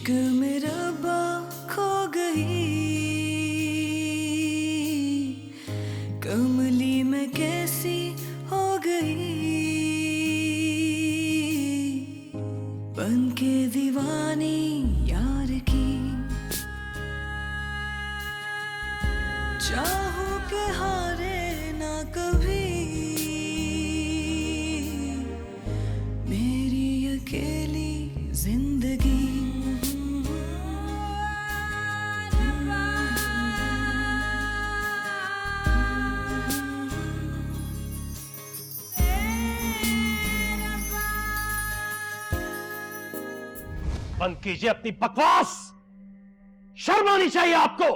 इश्क में रब्बा खो गई, कमली में कैसी हो गई, बन के दीवानी यार की। चाहूं के हारे ना कभी मेरी अकेली जिंदगी। बंद कीजिए अपनी बकवास। शर्म आनी चाहिए आपको,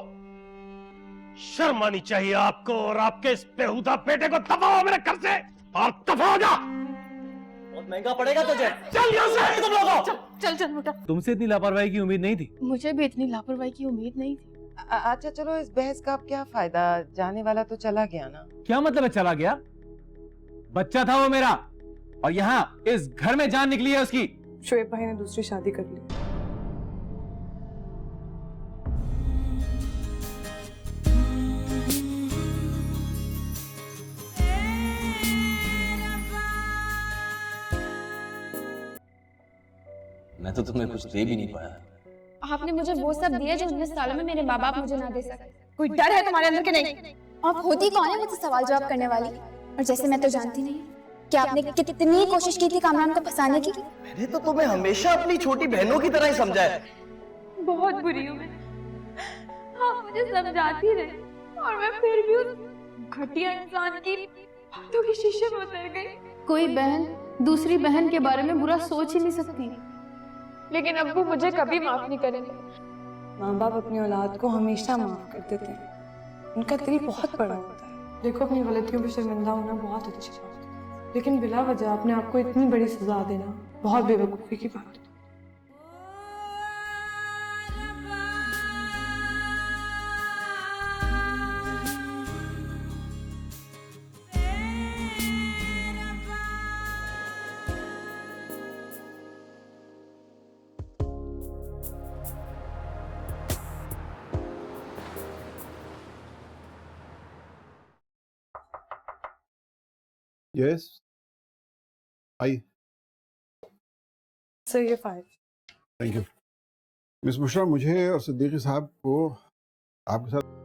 शर्म आनी चाहिए आपको और आपके इस बेहुदा बेटे को। दफा हो मेरे घर से और दफा हो जा। बहुत महंगा पड़ेगा तुझे। चल यहाँ से तुम लोगों। चल चल बेटा। तुमसे इतनी लापरवाही की उम्मीद नहीं थी। मुझे भी इतनी लापरवाही की उम्मीद नहीं थी। अच्छा चलो, इस बहस का अब क्या फायदा, जाने वाला तो चला गया ना। क्या मतलब है चला गया? बच्चा था वो मेरा, और यहाँ इस घर में जान निकली है उसकी। शोएब भाई ने दूसरी शादी कर ली। मैं तो तुम्हें कुछ दे भी नहीं पाया। आपने मुझे वो सब दिया जो 19 सालों में मेरे माँ बाप मुझे ना दे सके। कोई डर है तुम्हारे अंदर कि नहीं? आप होती कौन है मुझसे सवाल जवाब करने वाली? और जैसे मैं तो जानती नहीं कि आपने कितनी कोशिश की थी कामरान को फंसाने की। मैंने तो तुम्हें हमेशा अपनी छोटी बहनों की तरह ही समझा है। बहुत बुरी हूँ मैं, आप मुझे समझाती रहे और मैं फिर भी उस घटिया इंसान की बातों के शीशे में उतर गई। कोई बहन दूसरी बहन के बारे में बुरा सोच ही नहीं सकती, लेकिन अब्बू मुझे कभी माफ नहीं करेंगे। माँ बाप अपनी औलाद को हमेशा माफ कर देते हैं, उनका दिल बहुत बड़ा होता है। देखो, अपनी गलतियों पर शर्मिंदा होना बहुत अच्छी बात है, लेकिन बिला वजह अपने आप को इतनी बड़ी सजा देना बहुत बेवकूफ़ी की बात है। Yes, I. सर ये file. Thank you. Miss Bushra, मुझे और सिद्दीकी साहब को आपके साथ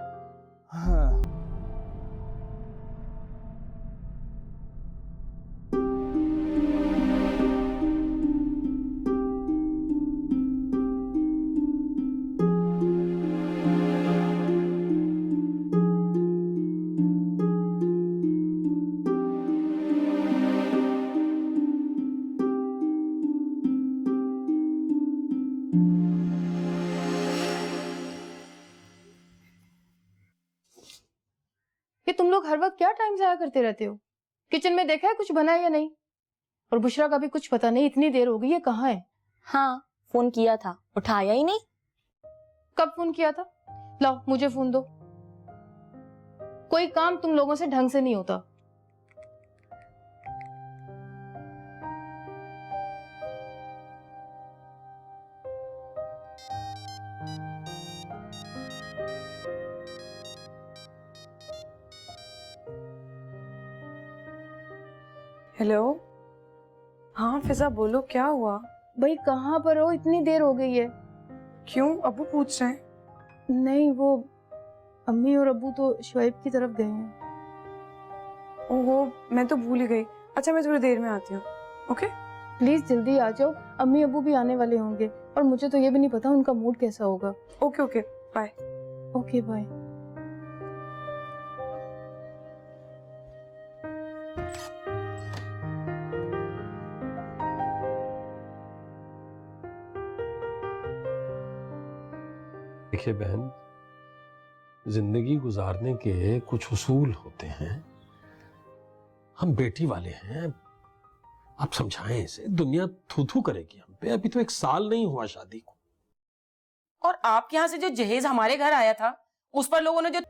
कि तुम लोग हर वक्त क्या टाइम जाया करते रहते हो? किचन में देखा है कुछ बना है या नहीं? और बुशरा का भी कुछ पता नहीं, इतनी देर हो गई है, कहाँ है? हाँ, फोन किया था, उठाया ही नहीं। कब फोन किया था? लाओ मुझे फोन दो। कोई काम तुम लोगों से ढंग से नहीं होता। हेलो, हाँ फिजा बोलो, क्या हुआ? भाई कहाँ पर हो? इतनी देर हो गई है। क्यों, अब्बू पूछ रहे हैं? नहीं, वो अम्मी और अब्बू तो शोएब की तरफ गए हैं। ओहो, मैं तो भूल ही गई। अच्छा, मैं थोड़ी देर में आती हूँ। ओके, प्लीज जल्दी आ जाओ, अम्मी अब्बू भी आने वाले होंगे और मुझे तो ये भी नहीं पता उनका मूड कैसा होगा। Okay okay, bye. Okay bye. देखिए बहन, जिंदगी गुजारने के कुछ उसूल होते हैं। हम बेटी वाले हैं, आप समझाएं इसे। दुनिया थू थू करेगी हम पे। अभी तो 1 साल नहीं हुआ शादी को। और आपके यहाँ से जो जहेज हमारे घर आया था, उस पर लोगों ने जो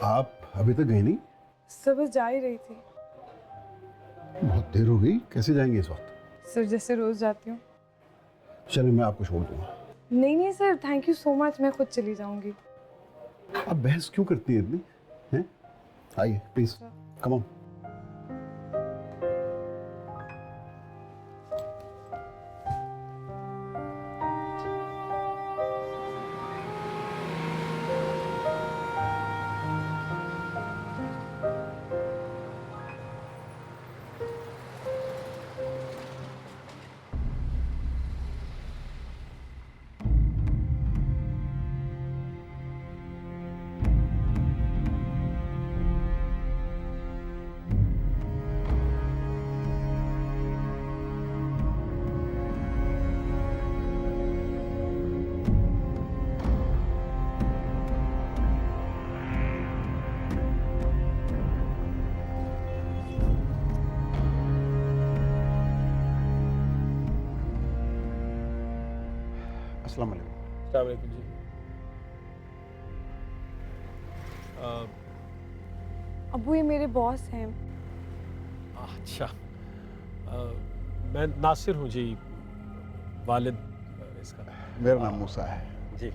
आप अभी तक गई नहीं? सर बस जा ही रही थी। बहुत देर हो गई, कैसे जाएंगे इस वक्त? सर जैसे रोज जाती हूँ। चलिए मैं आपको छोड़ दूंगा। नहीं नहीं sir, thank you so much, मैं खुद चली जाऊंगी। आप बहस क्यों करती हैं इतनी? हैं? आइए प्लीज, कम ऑन। अस्सलाम वालेकुम। अस्सलाम वालेकुम जी। अबू ये मेरे बॉस हैं। अच्छा, मैं नासिर हूँ जी, वालिद इसका। मेरा नाम मूसा है जी,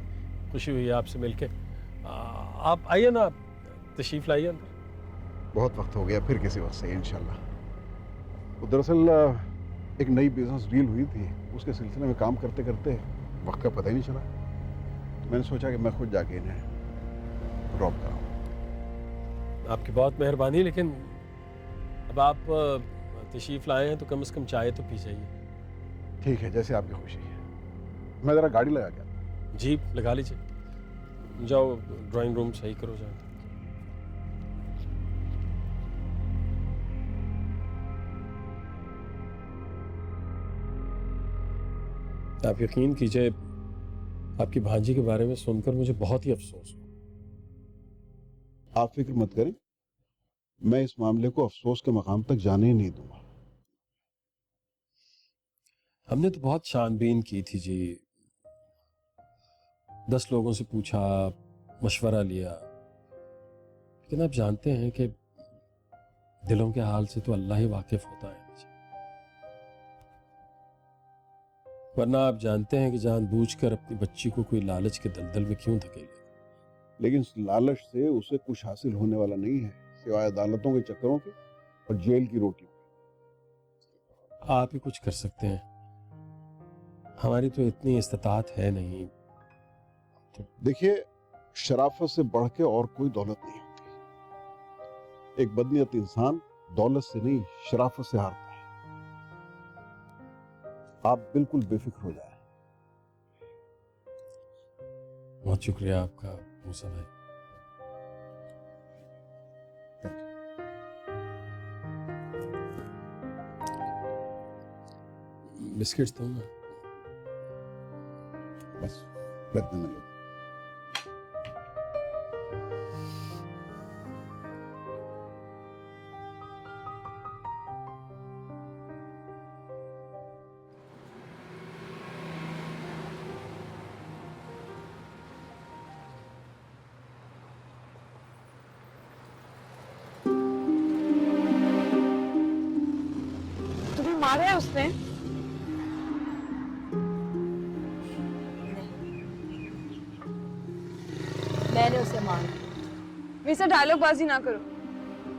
खुशी हुई आपसे मिलके। आप आइए ना, तशरीफ़ लाइए अंदर। बहुत वक्त हो गया, फिर किसी वक्त से इंशाल्लाह। वो दरअसल एक नई बिजनेस डील हुई थी, उसके सिलसिले में काम करते करते वक्त का पता ही नहीं चला। तो मैंने सोचा कि मैं खुद जाके इन्हें ड्रॉप कराऊं। आपकी बहुत मेहरबानी, लेकिन अब आप तशरीफ़ लाए हैं तो कम से कम चाय तो पी जाइए। ठीक है, जैसे आपकी खुशी है। मैं ज़रा गाड़ी लगा के जी लगा लीजिए। जाओ ड्राइंग रूम सही करो जाए। आप यकीन कीजिए, आपकी भांजी के बारे में सुनकर मुझे बहुत ही अफसोस हुआ। आप फिक्र मत करें, मैं इस मामले को अफसोस के मकाम तक जाने ही नहीं दूंगा। हमने तो बहुत छानबीन की थी जी, 10 लोगों से पूछा, मशवरा लिया, लेकिन आप जानते हैं कि दिलों के हाल से तो अल्लाह ही वाकिफ होता है। वरना आप जानते हैं कि जानबूझकर अपनी बच्ची को कोई लालच के दलदल में क्यों धकेले। लेकिन इस लालच से उसे कुछ हासिल होने वाला नहीं है, सिवाय अदालतों के चक्करों के और जेल की रोटी। आप ही कुछ कर सकते हैं, हमारी तो इतनी इस्तात है नहीं। तो देखिए, शराफत से बढ़ के और कोई दौलत नहीं होती। एक बदनीयत इंसान दौलत से नहीं, शराफत से हारता है। आप बिल्कुल बेफिक्र हो जाए। बहुत शुक्रिया आपका मूसा भाई। बिस्किट्स दो ना। बस बैठने में लो। तुम्हें मारा है उसने? मैंने उसे मारा। वैसे डायलॉग बाजी ना करो,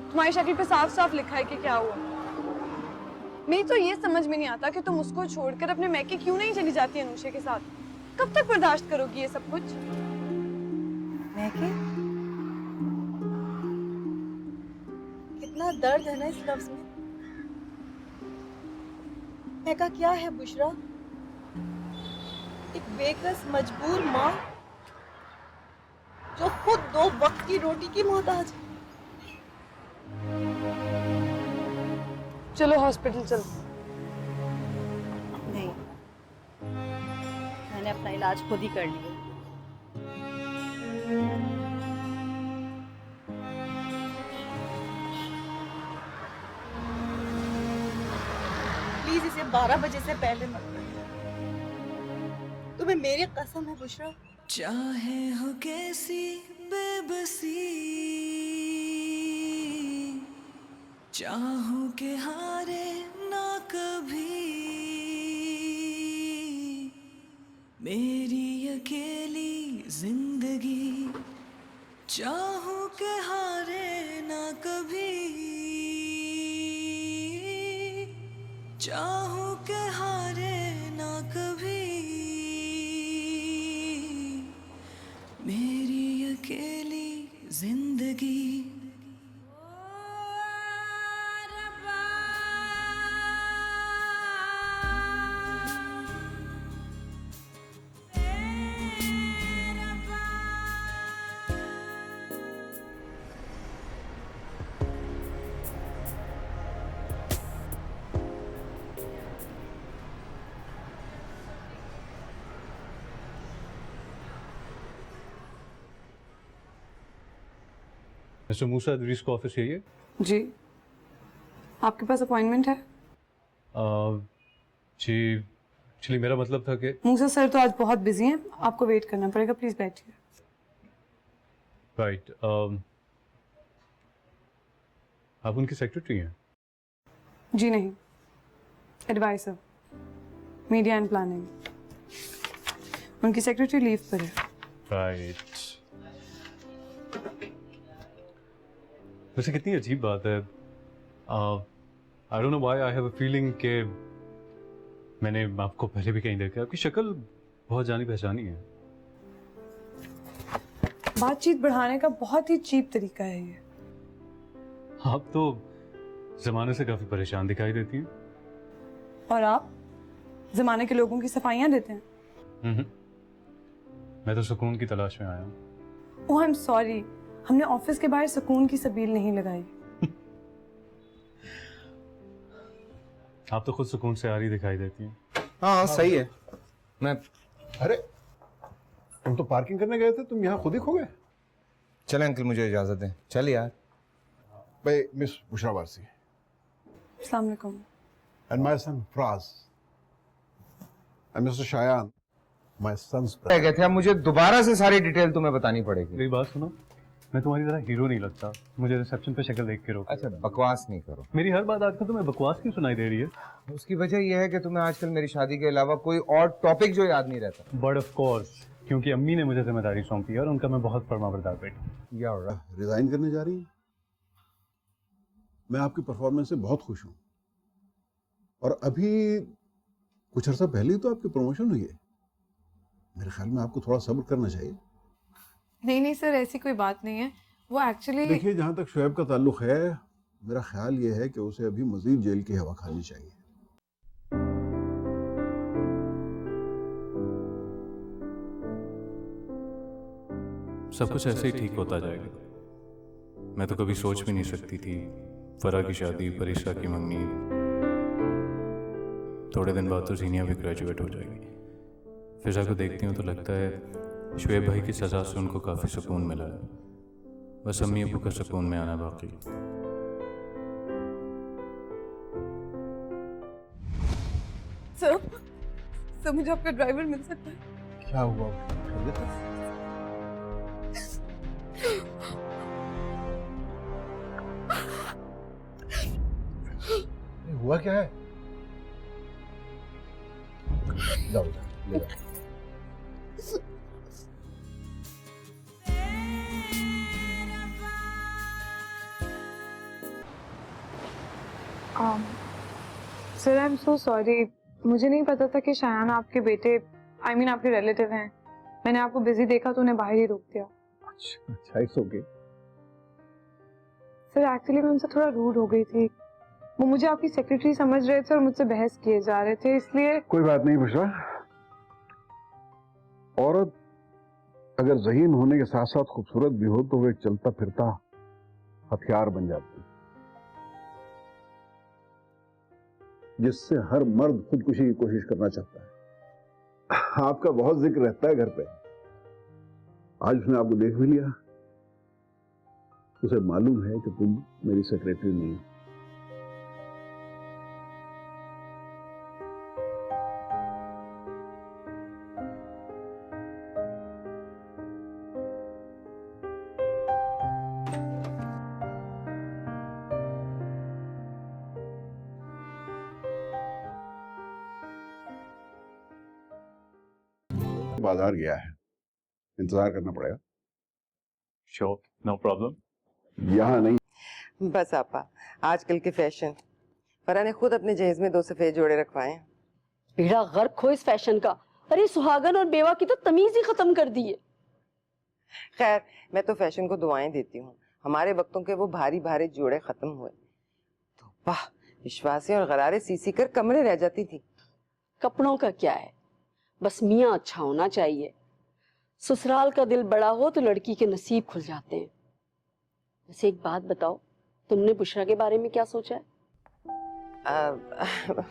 तुम्हारी शक्ल पे साफ साफ लिखा है कि क्या हुआ। मेरी तो ये समझ में नहीं आता कि तुम उसको छोड़कर अपने मैके क्यों नहीं चली जाती अनुषा के साथ। कब तक बर्दाश्त करोगी ये सब कुछ? मैके? कितना दर्द है ना इस लफ्ज में। मैका क्या है बुशरा? एक बेकस मजबूर माँ जो खुद 2 वक्त की रोटी की मोहताज। चलो हॉस्पिटल चल। नहीं, मैंने अपना इलाज खुद ही कर लिया। प्लीज इसे 12 बजे से पहले मत करना। तुम्हें मेरी कसम है बुशरा। चाहे हो कैसी बेबसी चाहूं के हारे ना कभी मेरी अकेली जिंदगी, चाहूं के हारे ना कभी, चाहूं के हारे ना कभी मेरी अकेली जिंदगी। मिस्टर मूसा इदरीस का ऑफिस यही है? जी, आपके पास अपॉइंटमेंट है? जी एक्चुअली मेरा मतलब था कि मूसा सर तो आज बहुत बिजी हैं, आपको वेट करना पड़ेगा, प्लीज बैठिए। राइट, आप उनकी सेक्रेटरी हैं? जी नहीं, एडवाइजर, मीडिया एंड प्लानिंग। उनकी सेक्रेटरी लीव पर है। राइट। वैसे कितनी अजीब बात है, I don't know why I have a feeling कि मैंने आपको पहले भी कहीं देखा। आपकी शक्ल बहुत जानी पहचानी है। बातचीत बढ़ाने का बहुत ही चीप तरीका है ये। आप तो जमाने से काफी परेशान दिखाई देती हैं। और आप जमाने के लोगों की सफाइयां देते हैं। मैं तो सुकून की तलाश में आया हूँ। ओह आई एम सॉरी, हमने ऑफिस के बाहर सुकून की सबील नहीं लगाई। आप तो खुद सुकून से आ रही दिखाई देती हैं। हाँ सही है। मैं अरे तुम तो पार्किंग करने गए थे, तुम यहाँ खुद ही खो गए। चले अंकल, मुझे इजाजत दें। चल यार। भाई मिस बुशरा वारसी अस्सलाम वालेकुम। And my son Faraz and mister Shayan my sons. कहते हैं मुझे दोबारा से सारी डिटेल तुम्हें बतानी पड़ेगी। मेरी बात सुनो, मैं तुम्हारी तरह हीरो नहीं लगता। मुझे रिसेप्शन पे शक्ल देख के रोको। अच्छा बकवास नहीं करो। मेरी हर बात आजकल तुम्हें बकवास क्यों सुनाई दे रही है? उसकी वजह यह है कि तुम्हें आजकल मेरी शादी के अलावा कोई और टॉपिक जो याद नहीं रहता। बट ऑफ कोर्स, क्योंकि अम्मी ने मुझे जिम्मेदारी सौंपी है और उनका मैं बहुत फर्माबरदार बेटा। यार रिजाइन करने जा रही हैं? मैं आपकी परफॉर्मेंस से बहुत खुश हूँ और अभी कुछ अर्सा पहले ही तो आपकी प्रमोशन हुई है। मेरे ख्याल में आपको थोड़ा सब्र करना चाहिए। नहीं नहीं सर, ऐसी कोई बात नहीं है। वो एक्चुअली देखिए, जहां तक शुएब का ताल्लुक है, मेरा ख्याल ये है कि उसे अभी मजीद जेल की हवा खानी चाहिए। सब कुछ ऐसे ही ठीक होता जाएगा। मैं तो कभी सोच भी नहीं सकती थी फरा की शादी, परिश्रा की मंगनी, थोड़े दिन बाद तो जीनिया भी ग्रेजुएट हो जाएगी। फिजा को देखती हूँ तो लगता है शुएब भाई की सजा से उनको काफी सुकून मिला है। बस अम्मी अबू का सुकून में आना बाकी। सर मुझे आपका ड्राइवर मिल सकता है? क्या हुआ? हुआ क्या है? जाओ, ले जाओ। Sir I am so sorry, मुझे नहीं पता था कि शायान आपके बेटे I mean आपके रिलेटिव हैं। मैंने आपको बिजी देखा तो उन्हें बाहर ही रोक दिया। अच्छा, इट्स ओके। सर एक्चुअली मैं उनसे थोड़ा रूड हो गई थी। वो मुझे आपकी सेक्रेटरी समझ रहे थे और मुझसे बहस किए जा रहे थे, इसलिए। कोई बात नहीं बुशरा, औरत अगर ज़हीन होने के साथ साथ खूबसूरत भी हो तो वो एक चलता फिरता हथियार बन जाती है, जिससे हर मर्द खुदकुशी की कोशिश करना चाहता है। आपका बहुत जिक्र रहता है घर पे। आज उसने आपको देख भी लिया। उसे मालूम है कि तुम मेरी सेक्रेटरी नहीं हो। बाजार गया है, इंतजार करना पड़ेगा। Sure, no problem. यहाँ नहीं। बस आपा, आजकल के फैशन। फरा ने खुद अपने जहेज में 2 सफेद जोड़े रखवाए हैं। बेड़ा गर्क हो इस फैशन का। अरे सुहागन और बेवा की तो तमीज ही खत्म कर दी है। खैर, मैं तो फैशन को दुआएं देती हूँ, हमारे वक्तों के वो भारी भारी जोड़े खत्म हुए। तो वाह, विश्वासें और गरारे सी कर कमरे रह जाती थी। कपड़ों का क्या है, बस मियाँ अच्छा होना चाहिए। ससुराल का दिल बड़ा हो तो लड़की के नसीब खुल जाते हैं। वैसे एक बात बताओ, तुमने बुशरा के बारे में क्या सोचा है?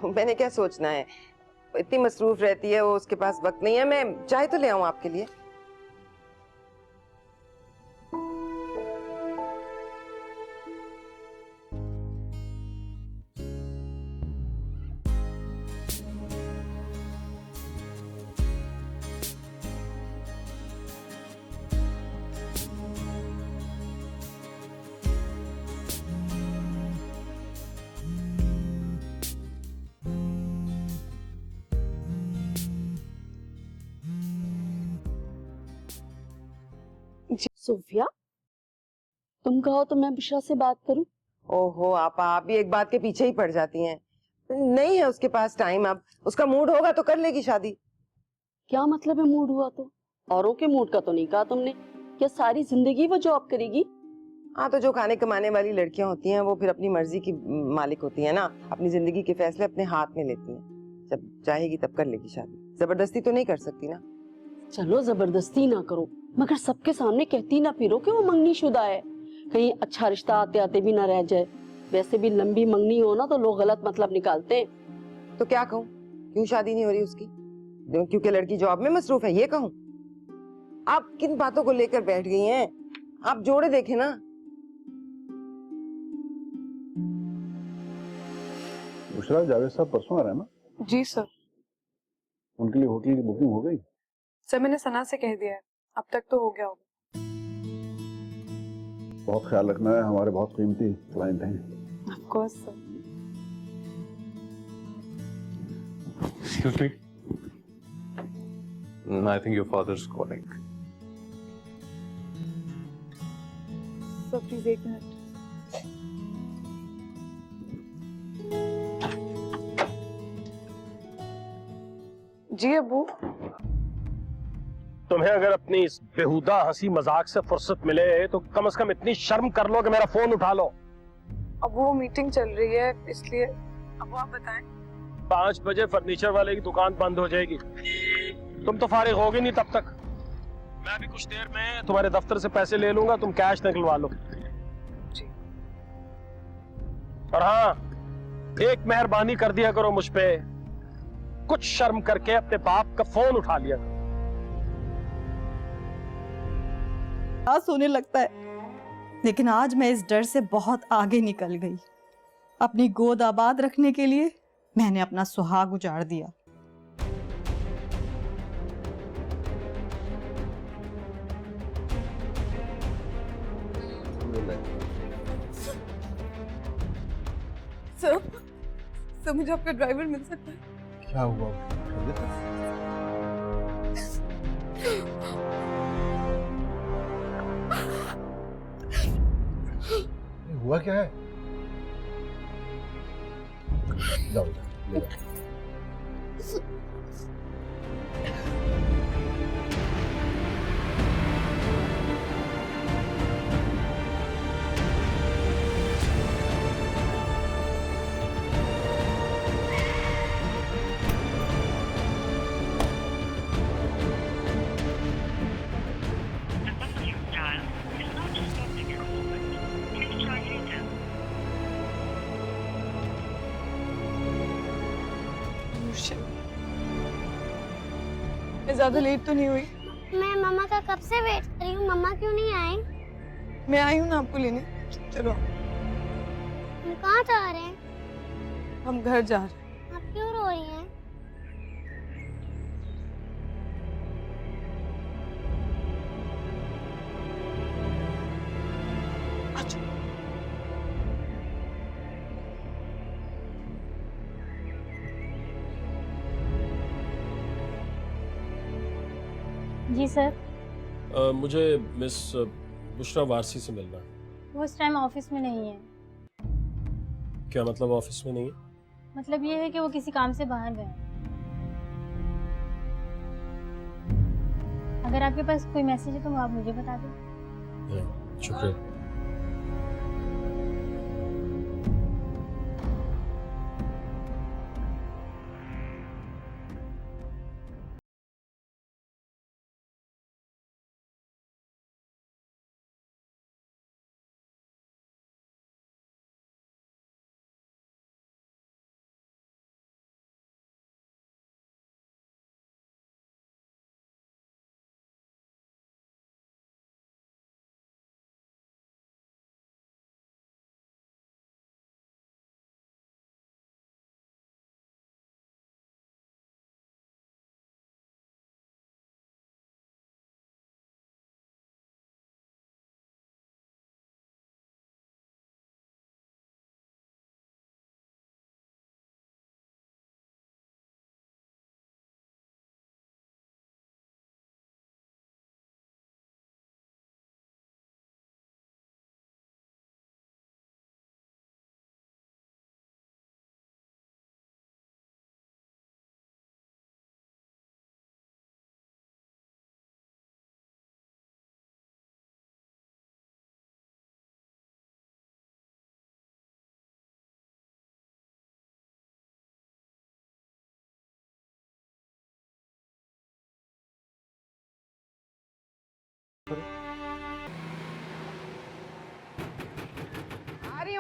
मैंने क्या सोचना है, इतनी मसरूफ रहती है वो, उसके पास वक्त नहीं है। मैं चाय तो ले आऊं आपके लिए? सोफिया, तुम कहो तो मैं बुशरा से बात करूं। ओहो आपा, आप भी एक बात के पीछे ही पड़ जाती हैं। नहीं है उसके पास टाइम, अब उसका मूड होगा तो कर लेगी शादी। क्या मतलब है मूड हुआ तो? औरों के मूड का तो नहीं कहा तुमने। क्या सारी जिंदगी वो जॉब करेगी? हाँ, तो जो खाने कमाने वाली लड़कियां होती हैं वो फिर अपनी मर्जी की मालिक होती है ना, अपनी जिंदगी के फैसले अपने हाथ में लेती हैं। जब चाहेगी तब कर लेगी शादी, जबरदस्ती तो नहीं कर सकती ना। चलो जबरदस्ती ना करो, मगर सबके सामने कहती ना फिरो कि वो मंगनी शुदा है। कहीं अच्छा रिश्ता आते आते भी ना रह जाए। वैसे भी लंबी मंगनी हो ना तो लोग गलत मतलब निकालते हैं। तो क्या कहूँ, क्यों शादी नहीं हो रही उसकी? क्योंकि लड़की जॉब में मसरूफ है, ये कहूँ? आप किन बातों को लेकर बैठ गई हैं? आप जोड़े देखे ना। बुशरा, जावेद साहब परसों आ रहे हैं ना? जी सर। उनके लिए होटल की बुकिंग हो गई? सर, मैंने सना से कह दिया है, अब तक तो हो गया होगा। बहुत ख्याल रखना है, हमारे बहुत कीमती क्लाइंट हैं। Of course sir. Excuse me. I think your father's calling. Sir please 1 minute. जी अबू। तुम्हें अगर अपनी इस बेहुदा हंसी मजाक से फुर्सत मिले तो कम से कम इतनी शर्म कर लो कि मेरा फोन उठा लो। अब वो मीटिंग चल रही है इसलिए। अब आप बताएं। 5 बजे फर्नीचर वाले की दुकान बंद हो जाएगी, तुम तो फारिग होगी नहीं तब तक। मैं भी कुछ देर में तुम्हारे दफ्तर से पैसे ले लूंगा, तुम कैश निकलवा लो। जी। और हाँ, एक मेहरबानी कर दिया करो मुझ पे, कुछ शर्म करके अपने बाप का फोन उठा लिया करो। होने लगता है, लेकिन आज मैं इस डर से बहुत आगे निकल गई। अपनी गोद आबाद रखने के लिए मैंने अपना सुहाग उजाड़ दिया। सर मुझे आपका ड्राइवर मिल सकता है? क्या हुआ? हुआ क्या है? जाओ, ले जाओ। मैं ज्यादा लेट तो नहीं हुई? मैं मम्मा का कब से वेट कर रही हूँ, मम्मा क्यों नहीं आई? मैं आई हूँ ना आपको लेने। चलो। हम कहाँ जा रहे हैं? हम घर जा रहे हैं। आप क्यों रो रही हैं? जी सर। मुझे मिस बुशरा वारसी से मिलना है। वो इस टाइम ऑफिस में नहीं है। क्या मतलब ऑफिस में नहीं है? मतलब ये है कि वो किसी काम से बाहर गए हैं। अगर आपके पास कोई मैसेज है तो वो आप मुझे बता दें। शुक्रिया।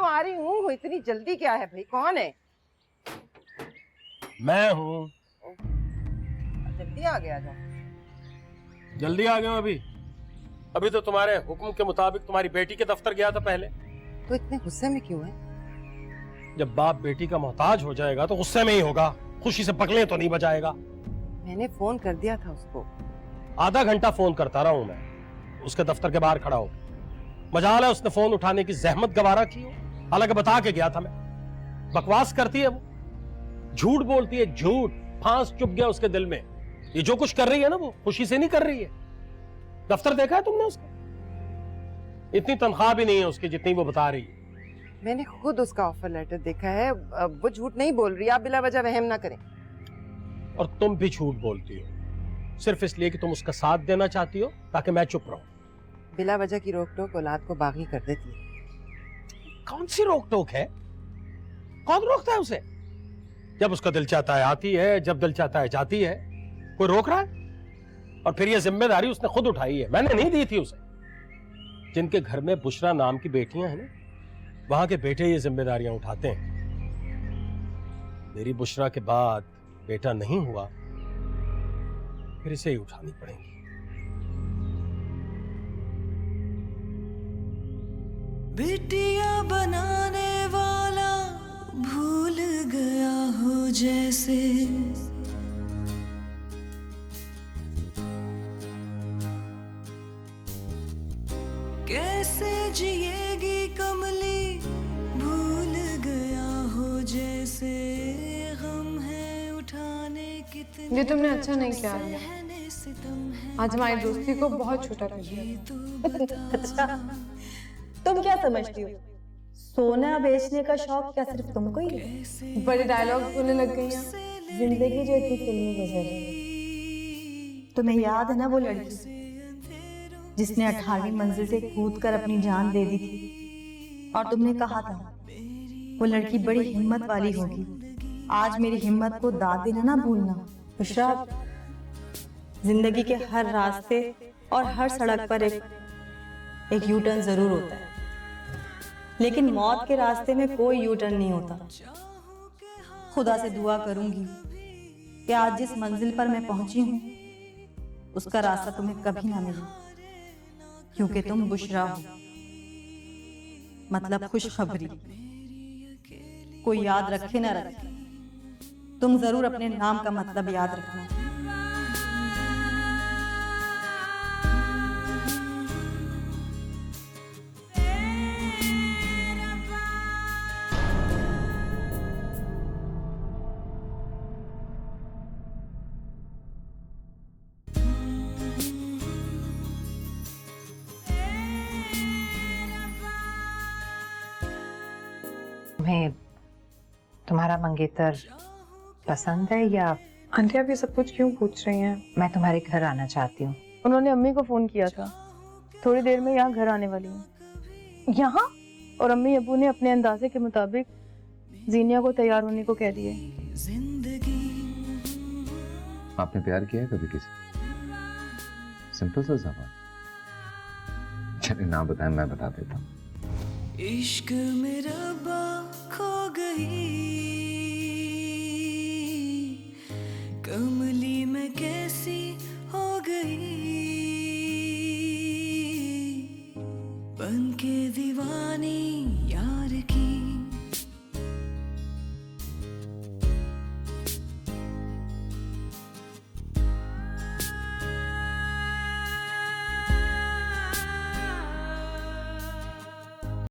आ रही हूँ। इतनी जल्दी क्या है भाई? कौन है? मैं हूँ। जल्दी आ गया जा। जल्दी आ गया हूँ। अभी तो तुम्हारे हुक्म के मुताबिक तुम्हारी बेटी के दफ्तर गया था पहले। तो इतने गुस्से में क्यों है? जब बाप बेटी का मोहताज हो जाएगा तो गुस्से में ही होगा, खुशी से पगले तो नहीं बजाएगा। मैंने फोन कर दिया था उसको। आधा घंटा फोन करता रहा हूं मैं, उसके दफ्तर के बाहर खड़ा हो। मजाल है उसने फोन उठाने की जहमत गवारा की हो, हालांकि बता के गया था मैं। बकवास करती है वो, झूठ बोलती है, झूठ। फांस चुभ गया उसके दिल में। ये जो कुछ कर रही है ना वो खुशी से नहीं कर रही है। दफ्तर देखा है तुमने उसका? इतनी तनख्वाह भी नहीं है उसकी जितनी वो बता रही है। मैंने खुद उसका ऑफर लेटर देखा है। वो झूठ नहीं बोल रही। आप बिला वजह वहम ना करें। और तुम भी झूठ बोलती हो सिर्फ इसलिए कि तुम उसका साथ देना चाहती हो ताकि मैं चुप रहूं। बिला वजह की रोक टोक औलाद को बागी कर देती है। कौन सी रोक टोक है? कौन रोकता है उसे? जब उसका दिल चाहता है आती है, जब दिल चाहता है जाती है। कोई रोक रहा है? और फिर ये जिम्मेदारी उसने खुद उठाई है, मैंने नहीं दी थी उसे। जिनके घर में बुशरा नाम की बेटियां हैं ना, वहां के बेटे ये जिम्मेदारियां उठाते हैं। मेरी बुशरा के बाद बेटा नहीं हुआ, फिर इसे ही उठानी पड़ेगी। बिटिया बनाने वाला भूल गया हो जैसे, कैसे जिएगी कमली भूल गया हो जैसे, गम है उठाने कितने। ये तुमने अच्छा नहीं किया। आज हमारी दोस्ती को बहुत छोटा कर दिया। अच्छा, तुम क्या समझती हो सोना बेचने का शौक क्या सिर्फ तुमको ही है? बड़े डायलॉग बोलने लग गई हैं। जिंदगी जो इतनी फिल्मी गुजर रही है। तुम्हें याद है ना वो लड़की जिसने 18वीं मंजिल से कूदकर अपनी जान दे दी थी, और तुमने कहा था वो लड़की बड़ी हिम्मत वाली होगी। आज मेरी हिम्मत को दाद देना ना भूलना। बुशरा, जिंदगी के हर रास्ते और हर सड़क पर एक यू टर्न जरूर होता है, लेकिन मौत के रास्ते में कोई यू टर्न नहीं होता। खुदा से दुआ करूंगी कि आज जिस मंजिल पर मैं पहुंची हूं उसका रास्ता तुम्हें कभी ना मिले, क्योंकि तुम बुशरा हो, मतलब खुशखबरी। कोई याद रखे ना रखे, तुम जरूर अपने नाम का मतलब याद रखना। तुम्हें तुम्हारा मंगेतर पसंद है या? आंटी आप ये सब कुछ क्यों पूछ रही हैं? मैं तुम्हारे घर आना चाहती हूँ। उन्होंने अम्मी को फोन किया था, थोड़ी देर में यहाँ घर आने वाली हूँ। यहाँ? और अम्मी अबू ने अपने अंदाजे के मुताबिक जीनिया को तैयार होने को कह दिए। आपने प्यार किया है कभी किसी? सिंपल सा सवाल। चलिए ना बताएं, मैं बता देता हूँ। इश्क मेरा बा खो गई कमली